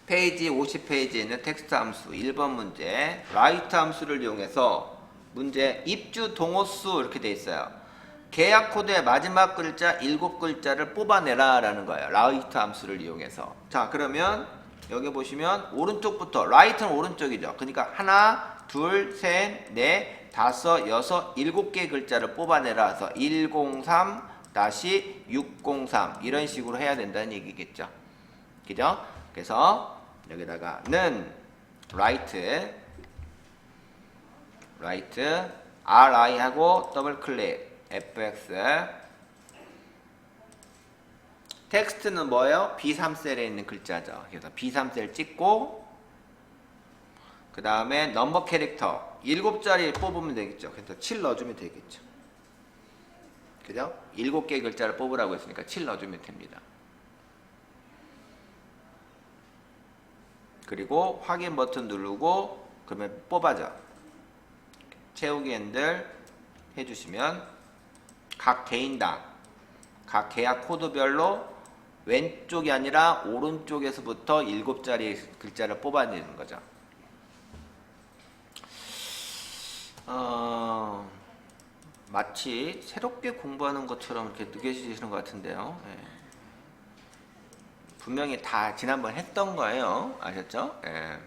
페이지 50페이지에 있는 텍스트 함수 1번 문제 write 함수를 이용해서 문제 입주 동호수 이렇게 돼 있어요. 계약 코드의 마지막 글자 7글자를 뽑아내라 라는 거예요. write 함수를 이용해서. 자, 그러면 여기 보시면 오른쪽부터 write는 오른쪽이죠. 그러니까 하나, 둘, 셋, 넷, 다섯, 여섯, 7개의 글자를 뽑아내라 해서 103-603 이런 식으로 해야 된다는 얘기겠죠. 그죠? 그래서 여기다가는 write ri 하고 더블 클릭 fx 텍스트는 뭐예요? B3셀에 있는 글자죠. 그래서 B3셀 찍고 그 다음에 넘버 캐릭터 7자리 뽑으면 되겠죠. 그래서 7 넣어주면 되겠죠. 그죠? 7개의 글자를 뽑으라고 했으니까 7 넣어주면 됩니다. 그리고 확인 버튼 누르고 그러면 뽑아져. 채우기 핸들 해주시면 각 개인당 각 계약 코드별로 왼쪽이 아니라 오른쪽에서부터 7자리 글자를 뽑아내는 거죠. 마치 새롭게 공부하는 것처럼 이렇게 느껴지시는 것 같은데요. 네. 분명히 다 지난번 했던 거예요. 아셨죠? 네.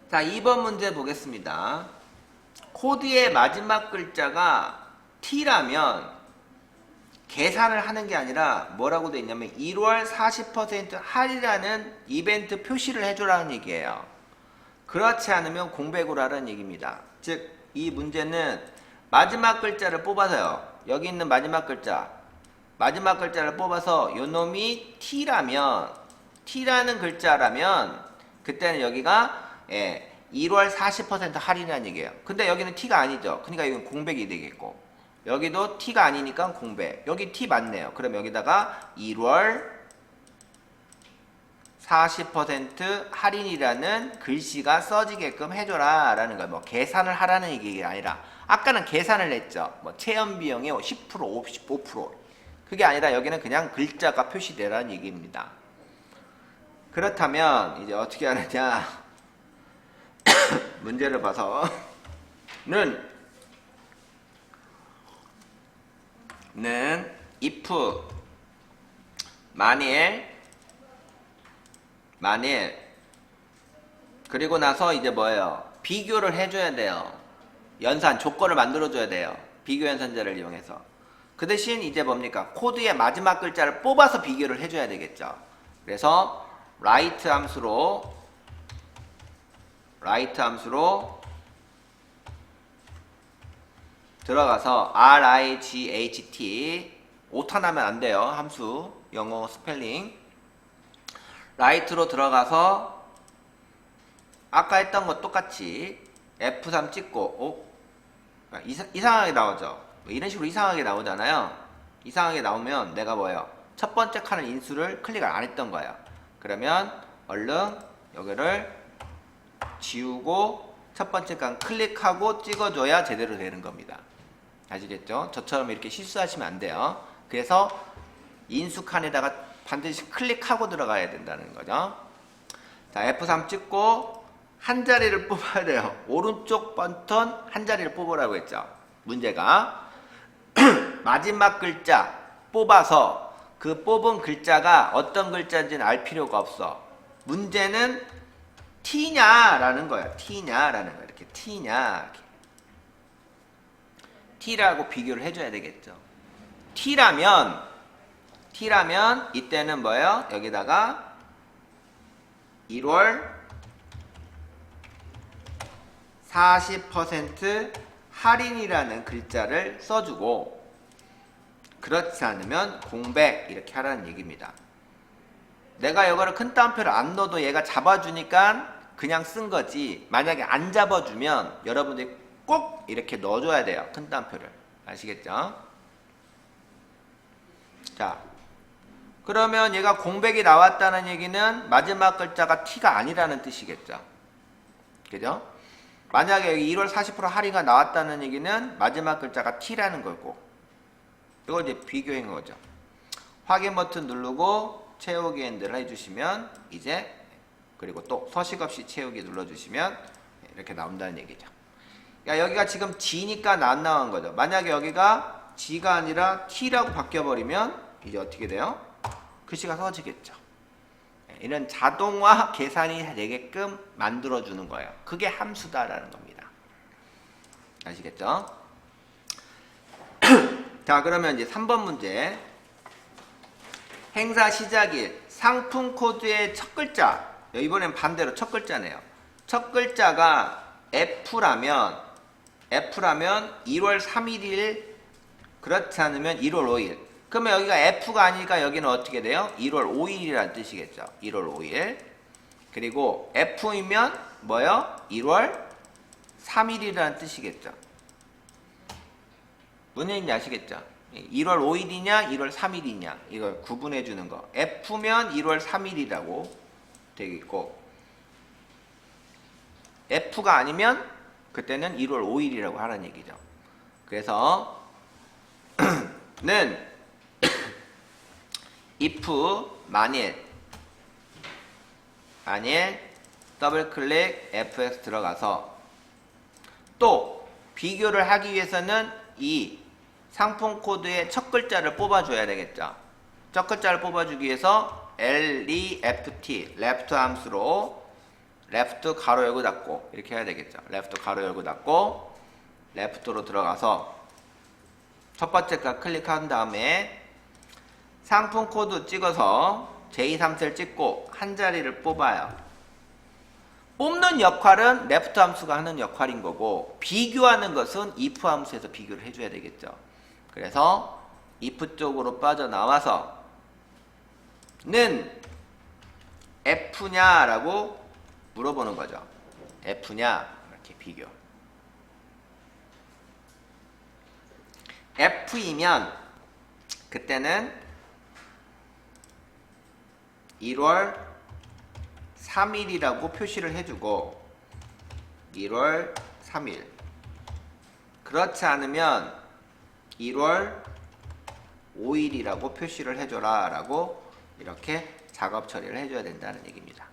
자, 2번 문제 보겠습니다. 코드의 마지막 글자가 T라면 계산을 하는 게 아니라 뭐라고 되어 있냐면 1월 40% 할인이라는 이벤트 표시를 해주라는 얘기예요. 그렇지 않으면 공백으로 하라는 얘기입니다. 즉 이 문제는 마지막 글자를 뽑아서요. 여기 있는 마지막 글자를 뽑아서 요 놈이 T라는 글자라면 그때는 여기가 1월 40% 할인이라는 얘기예요. 근데 여기는 T가 아니죠. 그러니까 이건 공백이 되겠고 여기도 T가 아니니까 공백. 여기 T 맞네요. 그럼 여기다가 1월 40% 할인이라는 글씨가 써지게끔 해줘라 라는 거예요. 뭐 계산을 하라는 얘기가 아니라 아까는 계산을 했죠. 뭐 체험 비용의 10%, 55%. 그게 아니라 여기는 그냥 글자가 표시되라는 얘기입니다. 그렇다면 이제 어떻게 하느냐 문제를 봐서 는 if 만일 그리고 나서 이제 뭐예요? 비교를 해줘야 돼요. 연산 조건을 만들어줘야 돼요. 비교 연산자를 이용해서. 그 대신 이제 뭡니까? 코드의 마지막 글자를 뽑아서 비교를 해줘야 되겠죠. 그래서 write 함수로 들어가서 RIGHT 오타나면 안 돼요. 함수 영어 스펠링 write로 들어가서 아까 했던 것 똑같이 F3 찍고 이상하게 나오죠. 이런 식으로 이상하게 나오잖아요. 이상하게 나오면 내가 뭐예요? 첫 번째 칸을 인수를 클릭을 안 했던 거예요. 그러면 얼른 여기를 지우고 첫 번째 칸 클릭하고 찍어줘야 제대로 되는 겁니다. 아시겠죠? 저처럼 이렇게 실수하시면 안 돼요. 그래서 인수 칸에다가 반드시 클릭하고 들어가야 된다는 거죠. 자, F3 찍고 한 자리를 뽑아야 돼요. 오른쪽 버튼 한 자리를 뽑으라고 했죠. 문제가 마지막 글자 뽑아서 그 뽑은 글자가 어떤 글자인지는 알 필요가 없어. 문제는 T냐라는 거예요. T냐라는 거예요. 이렇게 T냐 이렇게. T라고 비교를 해줘야 되겠죠. T라면 이때는 뭐예요? 여기다가 1월 40% 할인이라는 글자를 써주고 그렇지 않으면 공백 이렇게 하라는 얘기입니다. 내가 이거를 큰 따옴표를 안 넣어도 얘가 잡아주니까 그냥 쓴 거지 만약에 안 잡아주면 여러분들이 꼭 이렇게 넣어줘야 돼요. 큰 따옴표를. 아시겠죠? 자, 그러면 얘가 공백이 나왔다는 얘기는 마지막 글자가 T가 아니라는 뜻이겠죠. 그죠? 만약에 여기 1월 40% 할인가 나왔다는 얘기는 마지막 글자가 T라는 거고 이걸 이제 비교한 거죠. 확인 버튼 누르고 채우기 핸들 해주시면 이제 그리고 또 서식 없이 채우기 눌러주시면 이렇게 나온다는 얘기죠. 그러니까 여기가 지금 G니까 안 나온 거죠. 만약에 여기가 G가 아니라 T라고 바뀌어버리면 이제 어떻게 돼요? 글씨가 서지겠죠. 이런 자동화 계산이 되게끔 만들어주는 거예요. 그게 함수다라는 겁니다. 아시겠죠? 자, 그러면 이제 3번 문제. 행사 시작일 상품 코드의 첫 글자. 이번엔 반대로 첫 글자네요. 첫 글자가 F라면 1월 3일, 그렇지 않으면 1월 5일. 그러면 여기가 F가 아니니까 여기는 어떻게 돼요? 1월 5일이라는 뜻이겠죠. 1월 5일. 그리고 F이면 뭐요? 1월 3일이라는 뜻이겠죠. 무슨 얘기인지 아시겠죠? 1월 5일이냐 1월 3일이냐 이걸 구분해 주는 거. F면 1월 3일이라고 되겠고 F가 아니면 그때는 1월 5일이라고 하라는 얘기죠. 그래서 는 if 만일 더블 클릭 fx 들어가서 또 비교를 하기 위해서는 이 상품 코드의 첫 글자를 뽑아줘야 되겠죠. 첫 글자를 뽑아주기 위해서 left left 함수로 left 가로 열고 닫고 이렇게 해야 되겠죠. left 가로 열고 닫고 left로 들어가서 첫 번째 값 클릭한 다음에 상품 코드 찍어서 J3셀 찍고 한 자리를 뽑아요. 뽑는 역할은 left 함수가 하는 역할인 거고 비교하는 것은 if 함수에서 비교를 해줘야 되겠죠. 그래서 if 쪽으로 빠져나와서 는 F냐라고 물어보는 거죠. F냐 이렇게 비교. F이면 그때는 1월 3일이라고 표시를 해주고 1월 3일. 그렇지 않으면 1월 5일이라고 표시를 해줘라 라고 이렇게 작업 처리를 해줘야 된다는 얘기입니다.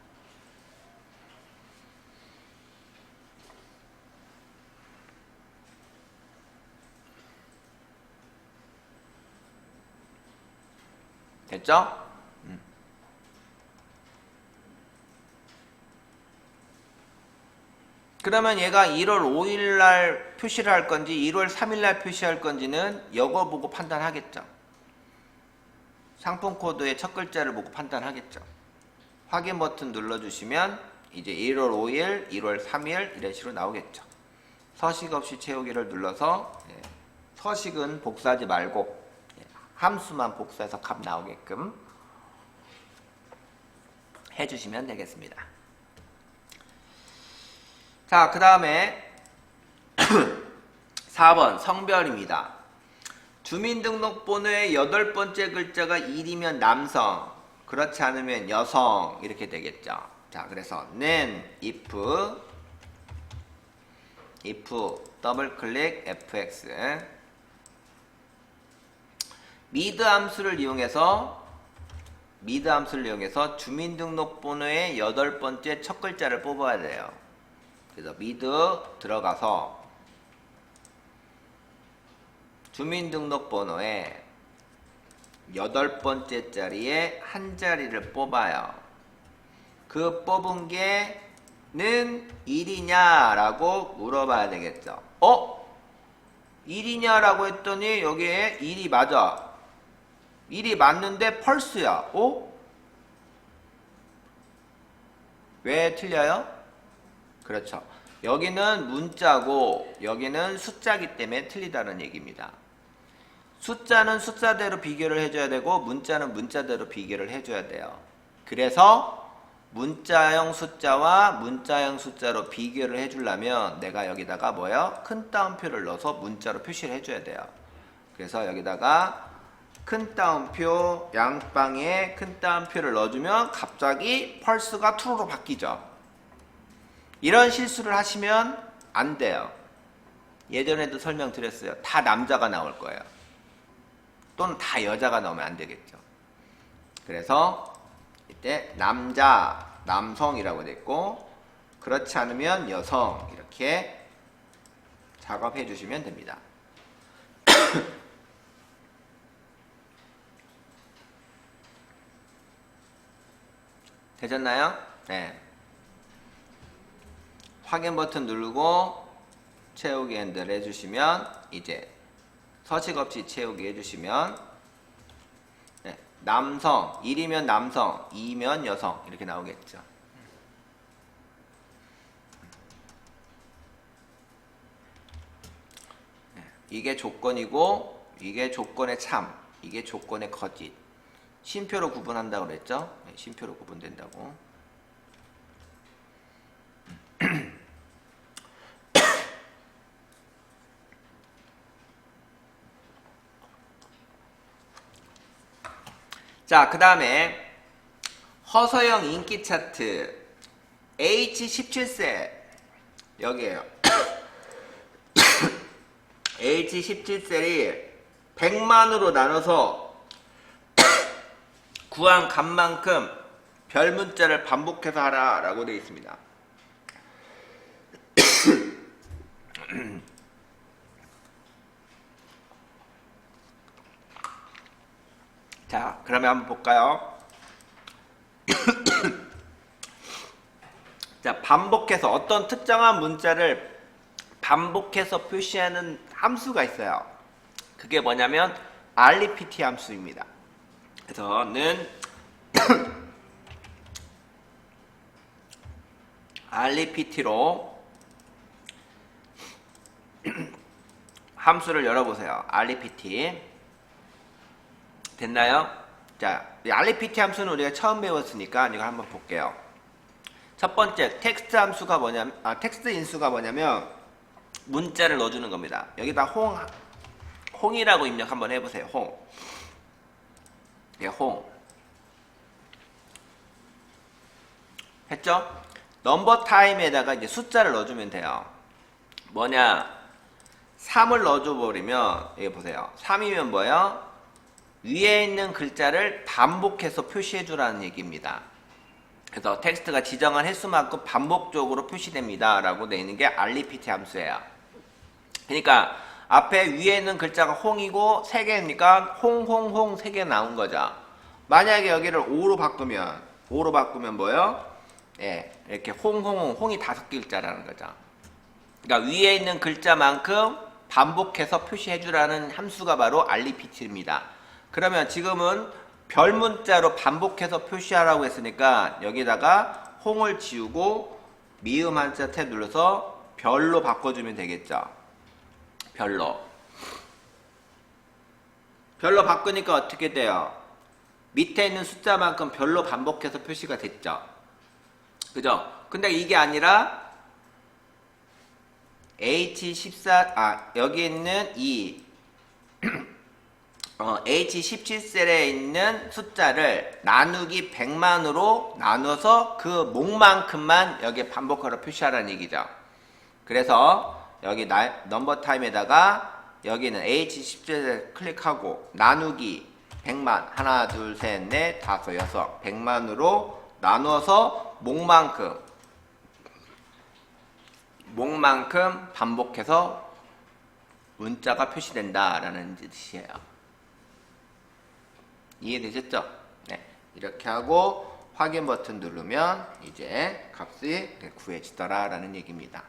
됐죠? 그러면 얘가 1월 5일 날 표시를 할 건지 1월 3일 날 표시할 건지는 이거 보고 판단하겠죠. 상품 코드의 첫 글자를 보고 판단하겠죠. 확인 버튼 눌러주시면 이제 1월 5일, 1월 3일 이런 식으로 나오겠죠. 서식 없이 채우기를 눌러서 서식은 복사하지 말고 함수만 복사해서 값 나오게끔 해주시면 되겠습니다. 자, 그 다음에 4번 성별입니다. 주민등록번호의 8번째 글자가 일이면 남성, 그렇지 않으면 여성 이렇게 되겠죠. 자, 그래서 는 if 더블 클릭 fx 미드 함수를 이용해서 주민등록번호의 8번째 첫 글자를 뽑아야 돼요. 그래서 미드 들어가서 주민등록번호의 8번째 자리에 한 자리를 뽑아요. 그 뽑은 게는 1이냐 라고 물어봐야 되겠죠. 1이냐라고 했더니 여기에 1이 맞아. 1이 맞는데 펄스야. 왜 틀려요? 그렇죠. 여기는 문자고 여기는 숫자기 때문에 틀리다는 얘기입니다. 숫자는 숫자대로 비교를 해줘야 되고 문자는 문자대로 비교를 해줘야 돼요. 그래서 문자형 숫자와 문자형 숫자로 비교를 해주려면 내가 여기다가 뭐요? 큰 따옴표를 넣어서 문자로 표시를 해줘야 돼요. 그래서 여기다가 큰 따옴표 양방에 큰 따옴표를 넣어주면 갑자기 펄스가 true로 바뀌죠. 이런 실수를 하시면 안 돼요. 예전에도 설명드렸어요. 다 남자가 나올 거예요. 또는 다 여자가 나오면 안 되겠죠. 그래서 때 남자, 남성이라고 됐고 그렇지 않으면 여성 이렇게 작업해 주시면 됩니다. 되셨나요? 네. 확인 버튼 누르고 채우기 핸들 해주시면 이제 서식 없이 채우기 해주시면 네. 남성 1이면 남성 2면 여성 이렇게 나오겠죠. 네. 이게 조건이고 이게 조건의 참 이게 조건의 거짓 쉼표로 구분한다고 그랬죠. 네. 쉼표로 구분된다고. 자, 그 다음에 허서영 인기 차트 H17셀 여기에요. H17셀이 100만으로 나눠서 구한 값만큼 별 문자를 반복해서 하라 라고 되어 있습니다. 자, 그러면 한번 볼까요? 자, 반복해서 어떤 특정한 문자를 반복해서 표시하는 함수가 있어요. 그게 뭐냐면 REPT 함수입니다. 그래서 는 REPT로 함수를 열어보세요. REPT 됐나요? 자, 이 REPT 함수는 우리가 처음 배웠으니까 이거 한번 볼게요. 첫 번째 텍스트 함수가 뭐냐면 텍스트 인수가 뭐냐면 문자를 넣어주는 겁니다. 여기다 홍이라고 입력 한번 해보세요. 홍. 예, 홍. 했죠? 넘버 타임에다가 이제 숫자를 넣어주면 돼요. 뭐냐? 3을 넣어줘 버리면 여기 보세요. 3이면 뭐예요? 위에 있는 글자를 반복해서 표시해 주라는 얘기입니다. 그래서 텍스트가 지정한 횟수만큼 반복적으로 표시됩니다 라고 되어 있는 게 REPT 함수예요. 그러니까 앞에 위에 있는 글자가 홍이고 3개니까 홍 3개 나온 거죠. 만약에 여기를 5로 바꾸면 뭐예요? 예, 이렇게 홍이 5글자라는 거죠. 그러니까 위에 있는 글자만큼 반복해서 표시해 주라는 함수가 바로 REPT입니다. 그러면 지금은 별 문자로 반복해서 표시하라고 했으니까 여기다가 홍을 지우고 미음 한자 탭 눌러서 별로 바꿔주면 되겠죠. 별로 바꾸니까 어떻게 돼요? 밑에 있는 숫자만큼 별로 반복해서 표시가 됐죠. 그죠? 근데 이게 아니라 H14 여기 있는 이 H17셀에 있는 숫자를 나누기 100만으로 나눠서 그 몫만큼만 여기에 반복하러 표시하라는 얘기죠. 그래서 여기 넘버 타임에다가 여기는 H17셀 클릭하고 나누기 100만 하나 둘 셋 넷 다섯 여섯 100만으로 나눠서 몫만큼 반복해서 문자가 표시된다 라는 뜻이에요. 이해되셨죠? 네, 이렇게 하고 확인 버튼 누르면 이제 값이 구해지더라 라는 얘기입니다.